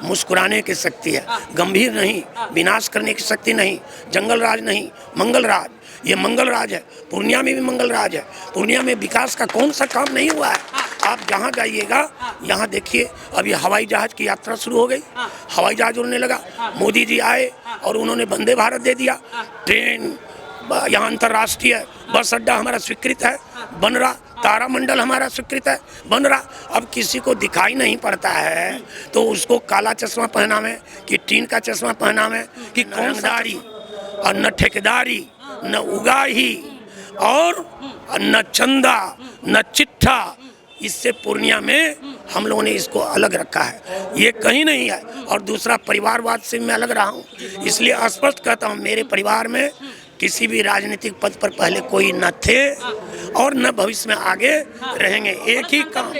मुस्कुराने की शक्ति है, गंभीर नहीं, विनाश करने की शक्ति नहीं, जंगल राज नहीं, मंगल राज। ये मंगल राज है, पूर्णिया में भी मंगल राज है। पूर्णिया में विकास का कौन सा काम नहीं हुआ है? आप जहाँ जाइएगा, यहाँ देखिए, अभी हवाई जहाज की यात्रा शुरू हो गई, हवाई जहाज उड़ने लगा। मोदी जी आए और उन्होंने वंदे भारत दे दिया। ट्रेन यहाँ अंतर्राष्ट्रीय बस अड्डा हमारा स्वीकृत है, बन रहा। तारामंडल हमारा स्वीकृत है, बन रहा। अब किसी को दिखाई नहीं पड़ता है तो उसको काला चश्मा पहनावे कि टीन का चश्मा पहनावे कि रंगदारी और न ठेकेदारी, न उगाही और न चंदा, न चिट्ठा। इससे पूर्णिया में हम लोगों ने इसको अलग रखा है, ये कहीं नहीं है। और दूसरा, परिवारवाद से मैं अलग रहा हूँ, इसलिए स्पष्ट कहता हूँ, मेरे परिवार में किसी भी राजनीतिक पद पर पहले कोई न थे और न भविष्य में आगे रहेंगे। एक ही काम,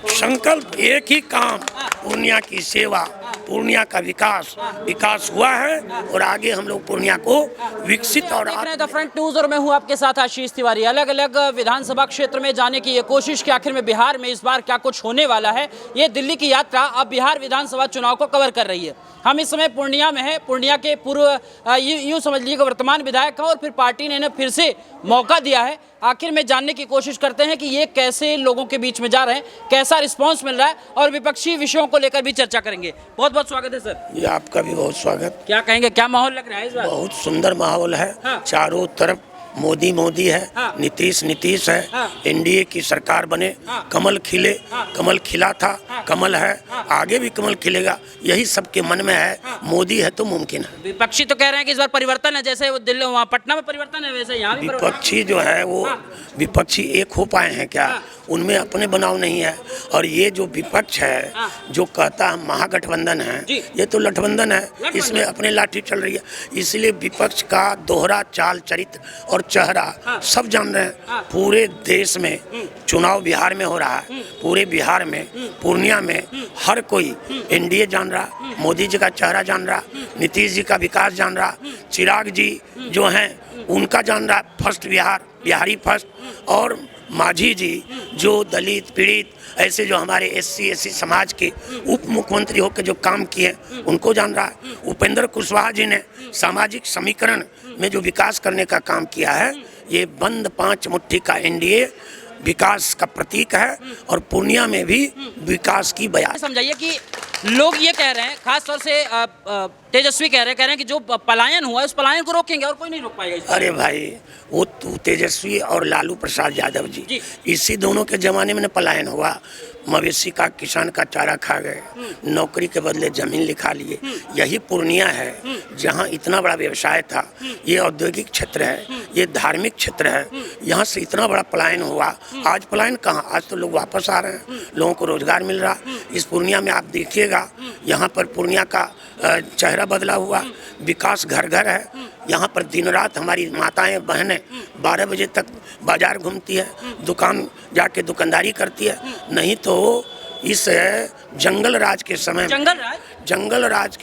संकल्प एक ही काम, पूर्णिया की सेवा, पूर्णिया का विकास। विकास हुआ है और आगे हम लोग पूर्णिया को विकसित और द फ्रंट न्यूज और मैं हूं आपके साथ आशीष तिवारी। अलग अलग विधानसभा क्षेत्र में जाने की ये कोशिश कि आखिर में बिहार में इस बार क्या कुछ होने वाला है। ये दिल्ली की यात्रा अब बिहार विधानसभा चुनाव को कवर कर रही है। हम इस समय पूर्णिया में है। पूर्णिया के पूर्व यूँ समझ लीजिए वर्तमान विधायक हैं और फिर पार्टी ने इन्हें फिर से मौका दिया है। आखिर में जानने की कोशिश करते हैं कि ये कैसे लोगों के बीच में जा रहे हैं, कैसा रिस्पांस मिल रहा है और विपक्षी विषयों को लेकर भी चर्चा करेंगे। बहुत बहुत स्वागत है सर। ये आपका भी बहुत स्वागत। क्या कहेंगे, क्या माहौल लग रहा है इस बार? बहुत सुंदर माहौल है। हाँ। चारों तरफ मोदी मोदी है। हाँ। नीतीश है। हाँ। एनडीए की सरकार बने। हाँ। कमल खिले। हाँ। कमल खिला था। हाँ। कमल है। हाँ। आगे भी कमल खिलेगा, यही सबके मन में है। हाँ। मोदी है तो मुमकिन है। विपक्षी तो कह रहे हैं कि इस बार परिवर्तन है, जैसे वो दिल्ली वहाँ पटना में परिवर्तन है वैसे यहाँ भी विपक्षी जो है वो विपक्षी एक हो पाए हैं क्या? उनमें अपने बनाव नहीं है। और ये जो विपक्ष है जो कहता है महागठबंधन है, ये तो लठबंधन है। इसमें अपने लाठी चल रही है। इसलिए विपक्ष का दोहरा चाल चरित्र और चेहरा सब जान रहे हैं। पूरे देश में चुनाव बिहार में हो रहा है, पूरे बिहार में, पूर्णिया में हर कोई एनडीए जान रहा, मोदी जी का चेहरा जान रहा, नीतीश जी का विकास जान रहा, चिराग जी जो हैं उनका जान रहा, फर्स्ट बिहार, बिहारी फर्स्ट। और माझी जी जो दलित पीड़ित ऐसे जो हमारे SC समाज के उप मुख्यमंत्री होकर जो काम किए उनको जान रहा है। उपेंद्र कुशवाहा जी ने सामाजिक समीकरण में जो विकास करने का काम किया है, ये बंद 5 मुट्ठी का एनडीए विकास का प्रतीक है। और पूर्णिया में भी विकास की बयान। समझाइए कि लोग ये कह रहे हैं, खास तौर से तेजस्वी कह रहे हैं कि जो पलायन हुआ है उस पलायन को रोकेंगे और कोई नहीं रोक पाएगा। अरे भाई, वो तेजस्वी और लालू प्रसाद यादव जी इसी दोनों के जमाने में पलायन हुआ। मवेशी का, किसान का चारा खा गए, नौकरी के बदले जमीन लिखा लिए। यही पूर्णिया है जहाँ इतना बड़ा व्यवसाय था। ये औद्योगिक क्षेत्र है, ये धार्मिक क्षेत्र है। यहाँ से इतना बड़ा पलायन हुआ। आज पलायन कहाँ? आज तो लोग वापस आ रहे हैं, लोगों को रोजगार मिल रहा। इस पूर्णिया में आप देखिएगा, यहाँ पर पूर्णिया का चेहरा बदला हुआ। विकास घर घर है। यहाँ पर दिन रात हमारी माताएं बहनें 12 बजे तक बाजार घूमती है, दुकान जाके दुकानदारी करती है। नहीं तो इस जंगल राज के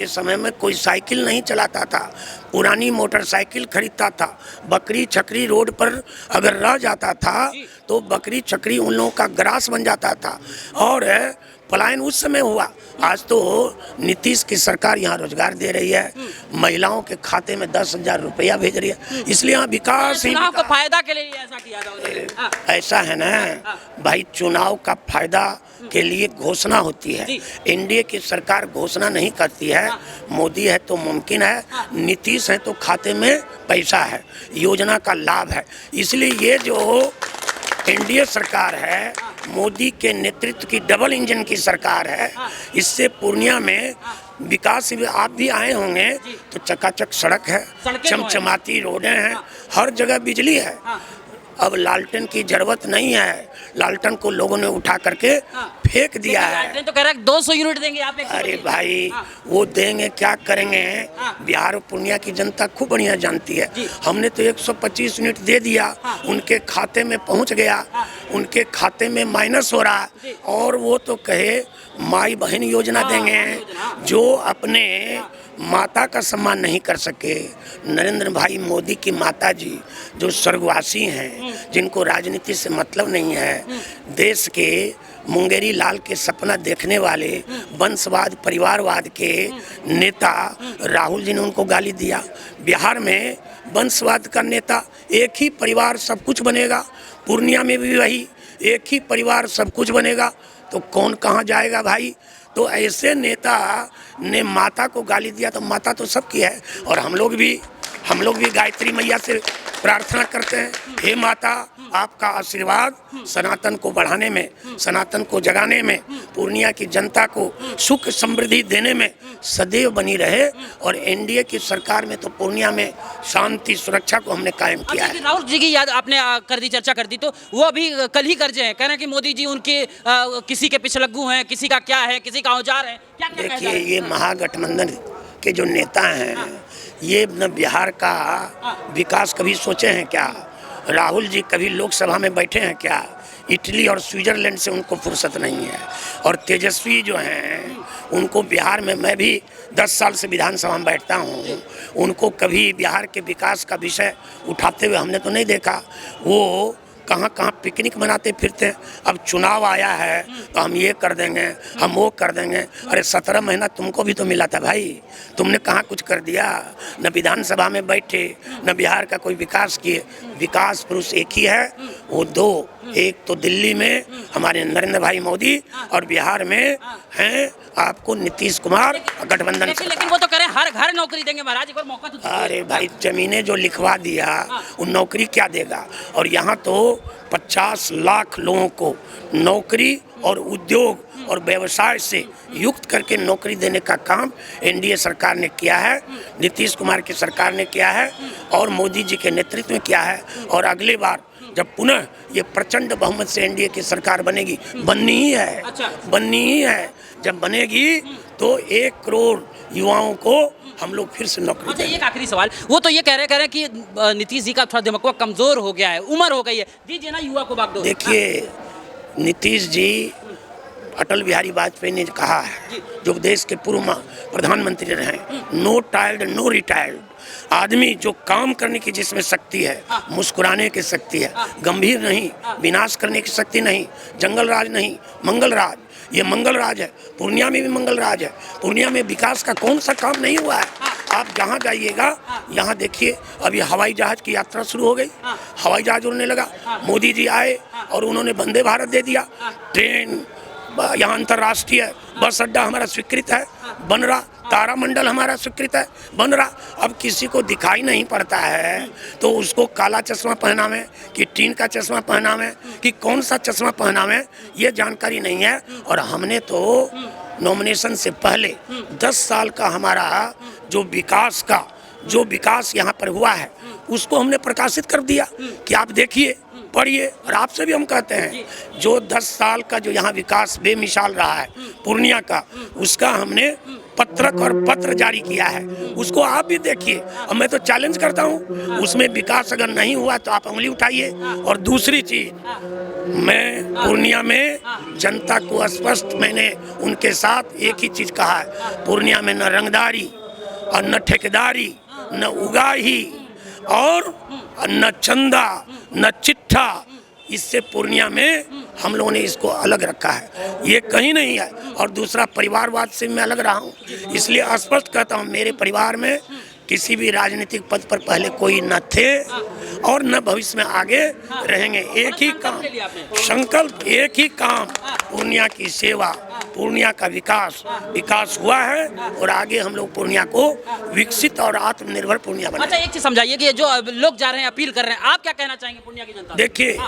समय में कोई साइकिल नहीं चलाता था, पुरानी मोटरसाइकिल खरीदता था। बकरी छकरी रोड पर अगर रह जाता था तो बकरी छकरी उन लोगों का ग्रास बन जाता था। और पलायन उस समय हुआ। आज तो नीतीश की सरकार यहाँ रोजगार दे रही है, महिलाओं के खाते में 10,000 रुपया भेज रही है। इसलिए यहाँ विकास ही का फायदा के लिए ऐसा किया ऐसा है ना भाई, चुनाव का फायदा के लिए घोषणा होती है। एनडीए की सरकार घोषणा नहीं करती है। मोदी है तो मुमकिन है, नीतीश है तो खाते में पैसा है, योजना का लाभ है। इसलिए ये जो एनडीए सरकार है, मोदी के नेतृत्व की डबल इंजन की सरकार है। इससे पूर्णिया में विकास भी, आप भी आए होंगे तो चकाचक सड़क है, चमचमाती रोडें हैं, हर जगह बिजली है। अब लालटेन की जरूरत नहीं है। लालटेन को लोगों ने उठा करके फेंक दिया है। तो कह रहा है 200 यूनिट देंगे आप। अरे भाई, वो देंगे क्या करेंगे? बिहार और पूर्णिया की जनता खूब बढ़िया जानती है। हमने तो 125 यूनिट दे दिया, उनके खाते में पहुंच गया, उनके खाते में माइनस हो रहा। और वो तो कहे माई बहन योजना देंगे। जो अपने माता का सम्मान नहीं कर सके, नरेंद्र भाई मोदी की माता जी जो स्वर्गवासी हैं, जिनको राजनीति से मतलब नहीं है, देश के मुंगेरी लाल के सपना देखने वाले वंशवाद परिवारवाद के नेता राहुल जी ने उनको गाली दिया। बिहार में वंशवाद का नेता, एक ही परिवार सब कुछ बनेगा, पूर्णिया में भी वही एक ही परिवार सब कुछ बनेगा, तो कौन कहाँ जाएगा भाई। तो ऐसे नेता ने माता को गाली दिया, तो माता तो सबकी है। और हम लोग भी गायत्री मैया से प्रार्थना करते हैं, हे माता आपका आशीर्वाद सनातन को बढ़ाने में, सनातन को जगाने में, पूर्णिया की जनता को सुख समृद्धि देने में सदैव बनी रहे। और एनडीए की सरकार में तो पूर्णिया में शांति सुरक्षा को हमने कायम किया है। राहुल जी की याद आपने कर दी, चर्चा कर दी, तो वो अभी कल ही कर्जे हैं, कह रहे हैं कि मोदी जी उनके किसी के पिछलग्गू हैं, किसी का क्या है, किसी का औजार है, क्या क्या देखिए ये महागठबंधन के जो नेता हैं, ये न बिहार का विकास कभी सोचे हैं क्या? राहुल जी कभी लोकसभा में बैठे हैं क्या? इटली और स्विट्जरलैंड से उनको फुर्सत नहीं है। और तेजस्वी जो हैं उनको बिहार में, मैं भी 10 साल से विधानसभा में बैठता हूँ, उनको कभी बिहार के विकास का विषय उठाते हुए हमने तो नहीं देखा। वो कहाँ कहाँ पिकनिक मनाते फिरते हैं। अब चुनाव आया है तो हम ये कर देंगे, हम वो कर देंगे। अरे 17 महीना तुमको भी तो मिला था भाई, तुमने कहाँ कुछ कर दिया? न विधानसभा में बैठे, न बिहार का कोई विकास किए। विकास पुरुष एक ही है, वो दो, एक तो दिल्ली में हमारे नरेंद्र भाई मोदी और बिहार में हैं आपको नीतीश कुमार गठबंधन। लेकिन वो तो कह रहे हैं हर घर नौकरी देंगे महाराज, एक बार मौका तो दीजिए। अरे भाई जमीनें जो लिखवा दिया वो नौकरी क्या देगा? और यहाँ तो 50 लाख लोगों को नौकरी और उद्योग और व्यवसाय से युक्त करके नौकरी देने का काम एनडीए सरकार ने किया है, नीतीश कुमार की सरकार ने किया है और मोदी जी के नेतृत्व में किया है। और अगली बार जब पुनः ये प्रचंड बहुमत से एनडीए की सरकार बनेगी, बननी ही है, बननी ही है, जब बनेगी तो 1 करोड़ युवाओं को हम लोग फिर से नौकरी देंगे। एक आखिरी सवाल, वो तो ये कह रहे हैं कि नीतीश जी का थोड़ा दिमाग कमजोर हो गया है, उम्र हो गई है, दीजिए ना युवा को बागडोर। देखिए नीतीश जी, अटल बिहारी वाजपेयी ने कहा है, जो देश के पूर्व प्रधानमंत्री रहे, नो टायर्ड नो रिटायर्ड। आदमी जो काम करने की जिसमें शक्ति है, मुस्कुराने की शक्ति है, गंभीर नहीं, विनाश करने की शक्ति नहीं, जंगल राज नहीं, मंगल राज। ये मंगल राज है, पूर्णिया में भी मंगल राज है। पूर्णिया में विकास का कौन सा काम नहीं हुआ है? आप जहाँ जाइएगा, यहाँ देखिए अभी हवाई जहाज की यात्रा शुरू हो गई, हवाई जहाज उड़ने लगा। मोदी जी आए और उन्होंने वंदे भारत दे दिया। ट्रेन यहाँ अंतर्राष्ट्रीय बस अड्डा हमारा स्वीकृत है, बन रहा। तारामंडल हमारा स्वीकृत है, बन रहा। अब किसी को दिखाई नहीं पड़ता है तो उसको काला चश्मा पहनावे कि टीन का चश्मा पहनावे कि कौन सा चश्मा पहनावे, ये जानकारी नहीं है। और हमने तो नॉमिनेशन से पहले 10 साल का हमारा जो विकास यहाँ पर हुआ है उसको हमने प्रकाशित कर दिया कि आप देखिए, पढ़िए। और आपसे भी हम कहते हैं, जो 10 साल का जो यहाँ विकास बेमिसाल रहा है पूर्णिया का, उसका हमने पत्रक और पत्र जारी किया है, उसको आप भी देखिए। और मैं तो चैलेंज करता हूँ, उसमें विकास अगर नहीं हुआ तो आप उंगली उठाइए। और दूसरी चीज, मैं पूर्णिया में जनता को स्पष्ट, मैंने उनके साथ एक ही चीज कहा है, पूर्णिया में न रंगदारी और न ठेकेदारी, न उगाही और न चंदा, न चिट्ठा, इससे पूर्णिया में हम लोगों ने इसको अलग रखा है, ये कहीं नहीं है। और दूसरा, परिवारवाद से मैं अलग रहा हूँ, इसलिए स्पष्ट कहता हूँ, मेरे परिवार में किसी भी राजनीतिक पद पर पहले कोई न थे और न भविष्य में आगे रहेंगे। एक ही काम, संकल्प एक ही काम, पूर्णिया की सेवा, पूर्णिया का विकास हुआ है और आगे हम लोग पूर्णिया को विकसित और आत्मनिर्भर पूर्णिया बनाएंगे। अच्छा, एक चीज समझाइए कि जो लोग जा रहे हैं, अपील कर रहे हैं, आप क्या कहना चाहेंगे पूर्णिया की जनता? देखिए,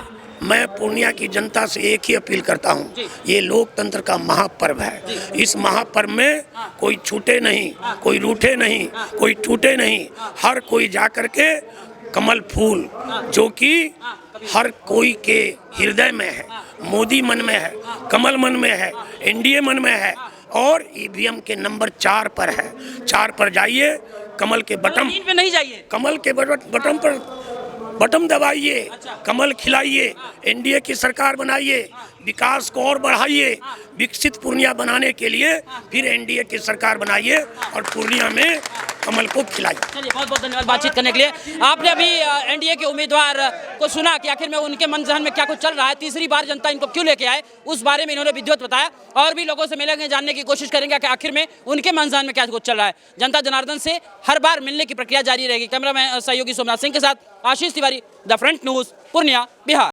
मैं पूर्णिया की जनता से एक ही अपील करता हूँ, ये लोकतंत्र का महापर्व है। इस महापर्व में कोई छूटे नहीं, कोई रूठे नहीं, कोई टूटे नहीं। हर कोई जा करके कमल फूल, जो कि हर कोई के हृदय में है, मोदी मन में है, कमल मन में है, एनडीए मन में है और ईवीएम के नंबर 4 पर है। 4 पर जाइए, कमल के बटन पे नहीं जाइए, कमल के बटन पर बटन दबाइए, कमल खिलाइए, एनडीए की सरकार बनाइए, विकास को और बढ़ाइए। विकसित पूर्णिया बनाने के लिए फिर एनडीए की सरकार बनाइए और पूर्णिया में कमल को खिलाई। चलिए बहुत बहुत धन्यवाद बातचीत करने के लिए। आपने अभी एनडीए के उम्मीदवार को सुना कि आखिर में उनके मन जहन में क्या कुछ चल रहा है, तीसरी बार जनता इनको क्यों लेके आए, उस बारे में इन्होंने विधिवत बताया। और भी लोगों से मिलेंगे, जानने की कोशिश करेंगे कि आखिर में उनके मन जहन में क्या कुछ चल रहा है। जनता जनार्दन से हर बार मिलने की प्रक्रिया जारी रहेगी। कैमरा मैन सहयोगी सोमनाथ सिंह के साथ Ashish Tiwari, the Front News, Purnia, Bihar.